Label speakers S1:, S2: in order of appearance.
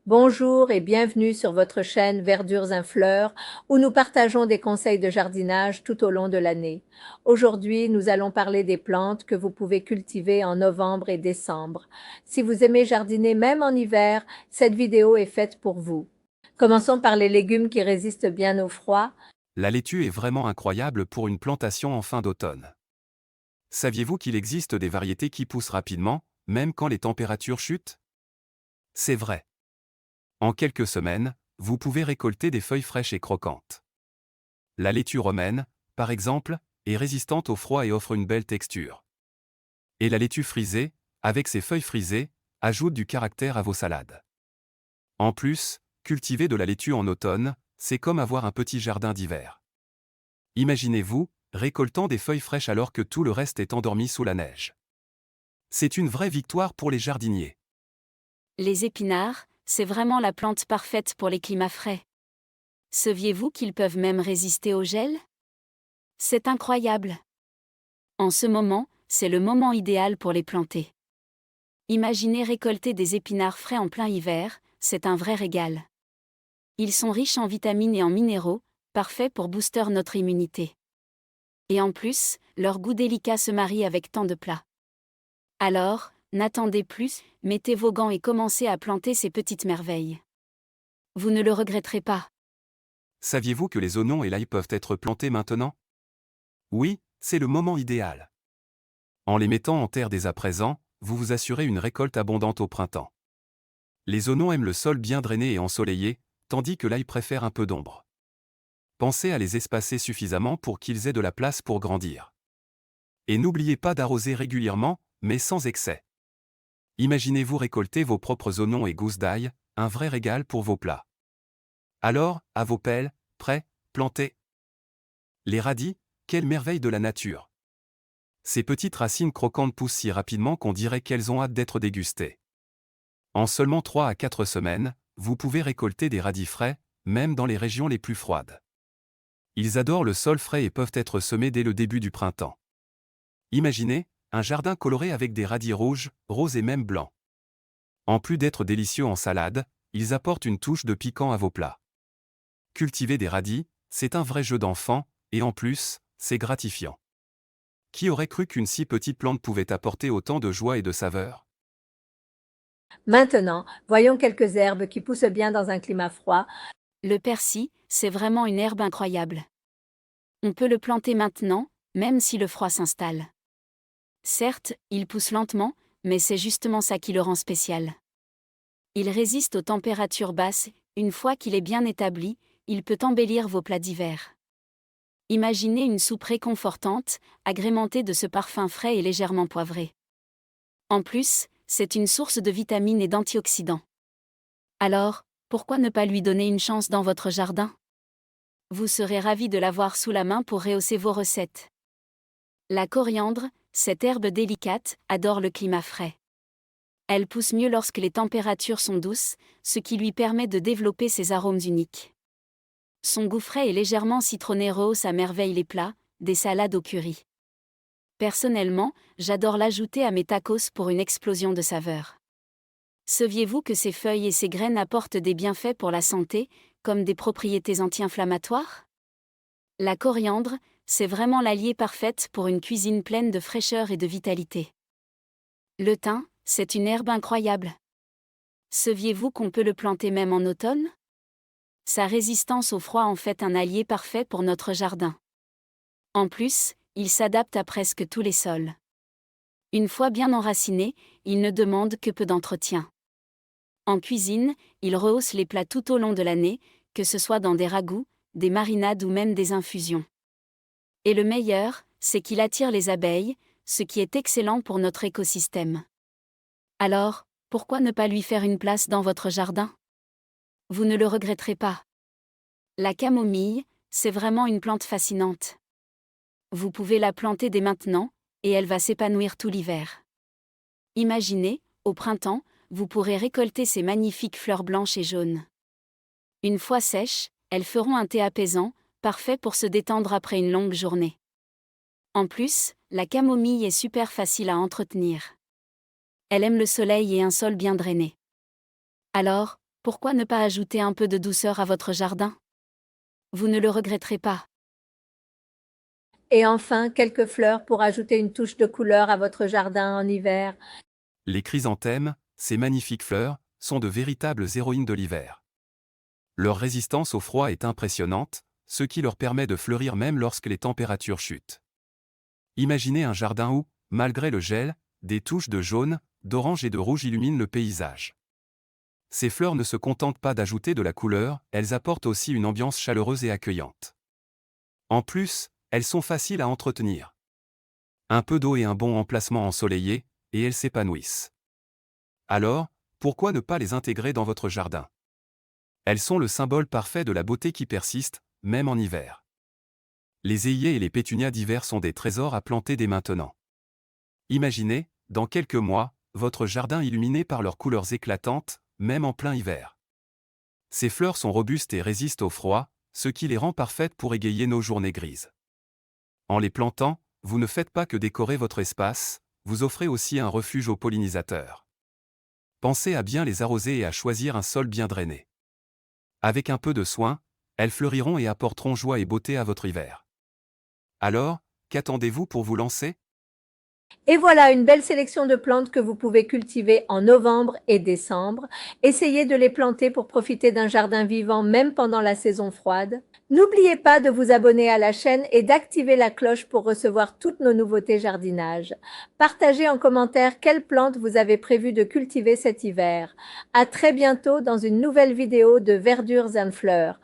S1: Bonjour et bienvenue sur votre chaîne Verdures in Fleurs où nous partageons des conseils de jardinage tout au long de l'année. Aujourd'hui, nous allons parler des plantes que vous pouvez cultiver en novembre et décembre. Si vous aimez jardiner même en hiver, cette vidéo est faite pour vous. Commençons par les légumes qui résistent bien au froid.
S2: La laitue est vraiment incroyable pour une plantation en fin d'automne. Saviez-vous qu'il existe des variétés qui poussent rapidement, même quand les températures chutent? C'est vrai. En quelques semaines, vous pouvez récolter des feuilles fraîches et croquantes. La laitue romaine, par exemple, est résistante au froid et offre une belle texture. Et la laitue frisée, avec ses feuilles frisées, ajoute du caractère à vos salades. En plus, cultiver de la laitue en automne, c'est comme avoir un petit jardin d'hiver. Imaginez-vous, récoltant des feuilles fraîches alors que tout le reste est endormi sous la neige. C'est une vraie victoire pour les jardiniers.
S3: Les épinards, c'est vraiment la plante parfaite pour les climats frais. Saviez-vous qu'ils peuvent même résister au gel? C'est incroyable. En ce moment, c'est le moment idéal pour les planter. Imaginez récolter des épinards frais en plein hiver, c'est un vrai régal. Ils sont riches en vitamines et en minéraux, parfaits pour booster notre immunité. Et en plus, leur goût délicat se marie avec tant de plats. Alors, n'attendez plus, mettez vos gants et commencez à planter ces petites merveilles. Vous ne le regretterez pas.
S2: Saviez-vous que les oignons et l'ail peuvent être plantés maintenant? Oui, c'est le moment idéal. En les mettant en terre dès à présent, vous vous assurez une récolte abondante au printemps. Les oignons aiment le sol bien drainé et ensoleillé, tandis que l'ail préfère un peu d'ombre. Pensez à les espacer suffisamment pour qu'ils aient de la place pour grandir. Et n'oubliez pas d'arroser régulièrement, mais sans excès. Imaginez-vous récolter vos propres oignons et gousses d'ail, un vrai régal pour vos plats. Alors, à vos pelles, prêts, plantez. Les radis, quelle merveille de la nature. Ces petites racines croquantes poussent si rapidement qu'on dirait qu'elles ont hâte d'être dégustées. En seulement 3 à 4 semaines, vous pouvez récolter des radis frais, même dans les régions les plus froides. Ils adorent le sol frais et peuvent être semés dès le début du printemps. Imaginez, un jardin coloré avec des radis rouges, roses et même blancs. En plus d'être délicieux en salade, ils apportent une touche de piquant à vos plats. Cultiver des radis, c'est un vrai jeu d'enfant, et en plus, c'est gratifiant. Qui aurait cru qu'une si petite plante pouvait apporter autant de joie et de saveur?
S1: Maintenant, voyons quelques herbes qui poussent bien dans un climat froid.
S3: Le persil, c'est vraiment une herbe incroyable. On peut le planter maintenant, même si le froid s'installe. Certes, il pousse lentement, mais c'est justement ça qui le rend spécial. Il résiste aux températures basses, une fois qu'il est bien établi, il peut embellir vos plats d'hiver. Imaginez une soupe réconfortante, agrémentée de ce parfum frais et légèrement poivré. En plus, c'est une source de vitamines et d'antioxydants. Alors, pourquoi ne pas lui donner une chance dans votre jardin? Vous serez ravis de l'avoir sous la main pour rehausser vos recettes. La coriandre, cette herbe délicate, adore le climat frais. Elle pousse mieux lorsque les températures sont douces, ce qui lui permet de développer ses arômes uniques. Son goût frais et légèrement citronné rehausse à merveille les plats, des salades au curry. Personnellement, j'adore l'ajouter à mes tacos pour une explosion de saveurs. Saviez-vous que ses feuilles et ses graines apportent des bienfaits pour la santé, comme des propriétés anti-inflammatoires? La coriandre, c'est vraiment l'allié parfaite pour une cuisine pleine de fraîcheur et de vitalité. Le thym, c'est une herbe incroyable. Saviez-vous qu'on peut le planter même en automne? Sa résistance au froid en fait un allié parfait pour notre jardin. En plus, il s'adapte à presque tous les sols. Une fois bien enraciné, il ne demande que peu d'entretien. En cuisine, il rehausse les plats tout au long de l'année, que ce soit dans des ragoûts, des marinades ou même des infusions. Et le meilleur, c'est qu'il attire les abeilles, ce qui est excellent pour notre écosystème. Alors, pourquoi ne pas lui faire une place dans votre jardin? Vous ne le regretterez pas. La camomille, c'est vraiment une plante fascinante. Vous pouvez la planter dès maintenant, et elle va s'épanouir tout l'hiver. Imaginez, au printemps, vous pourrez récolter ces magnifiques fleurs blanches et jaunes. Une fois sèches, elles feront un thé apaisant, parfait pour se détendre après une longue journée. En plus, la camomille est super facile à entretenir. Elle aime le soleil et un sol bien drainé. Alors, Pourquoi ne pas ajouter un peu de douceur à votre jardin? Vous ne le regretterez pas.
S1: Et enfin, quelques fleurs pour ajouter une touche de couleur à votre jardin en hiver.
S2: Les chrysanthèmes, ces magnifiques fleurs, sont de véritables héroïnes de l'hiver. Leur résistance au froid est impressionnante, ce qui leur permet de fleurir même lorsque les températures chutent. Imaginez un jardin où, malgré le gel, des touches de jaune, d'orange et de rouge illuminent le paysage. Ces fleurs ne se contentent pas d'ajouter de la couleur, elles apportent aussi une ambiance chaleureuse et accueillante. En plus, elles sont faciles à entretenir. Un peu d'eau et un bon emplacement ensoleillé, et elles s'épanouissent. Alors, pourquoi ne pas les intégrer dans votre jardin? Elles sont le symbole parfait de la beauté qui persiste, même en hiver. Les œillets et les pétunias d'hiver sont des trésors à planter dès maintenant. Imaginez, dans quelques mois, votre jardin illuminé par leurs couleurs éclatantes, même en plein hiver. Ces fleurs sont robustes et résistent au froid, ce qui les rend parfaites pour égayer nos journées grises. En les plantant, vous ne faites pas que décorer votre espace, vous offrez aussi un refuge aux pollinisateurs. Pensez à bien les arroser et à choisir un sol bien drainé. Avec un peu de soin, elles fleuriront et apporteront joie et beauté à votre hiver. Alors, qu'attendez-vous pour vous lancer?
S1: Et voilà une belle sélection de plantes que vous pouvez cultiver en novembre et décembre. Essayez de les planter pour profiter d'un jardin vivant même pendant la saison froide. N'oubliez pas de vous abonner à la chaîne et d'activer la cloche pour recevoir toutes nos nouveautés jardinage. Partagez en commentaire quelles plantes vous avez prévu de cultiver cet hiver. À très bientôt dans une nouvelle vidéo de Verdures and Fleurs.